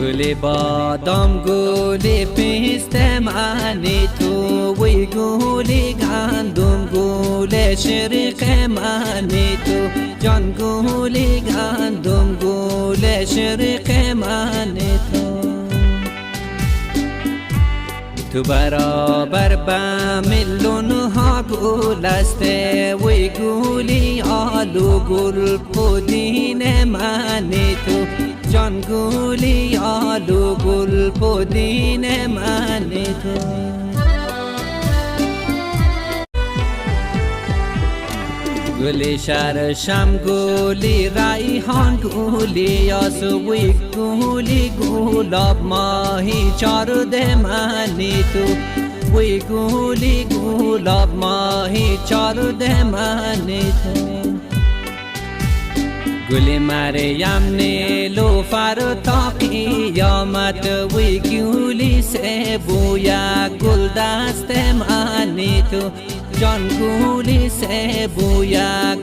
گل بادام گل پیسته منی تو وی گل گندم گل شرق منی تو جان گل گندم گل شرق منی تو برابر با ملون ها گل است وی گلی آلو گل پودین منی تو جان گلی آلو گل پودین منی تو گلی شرشم گلی ریحان گلی یاسوی گلی گلاب ماهی چارده منی تو وی گلی گلاب ماهی چارده منی تو گل مریم نیلوفر تا قیامت وی گلی سے بویا گل دست منی تو جان گلی سے بویا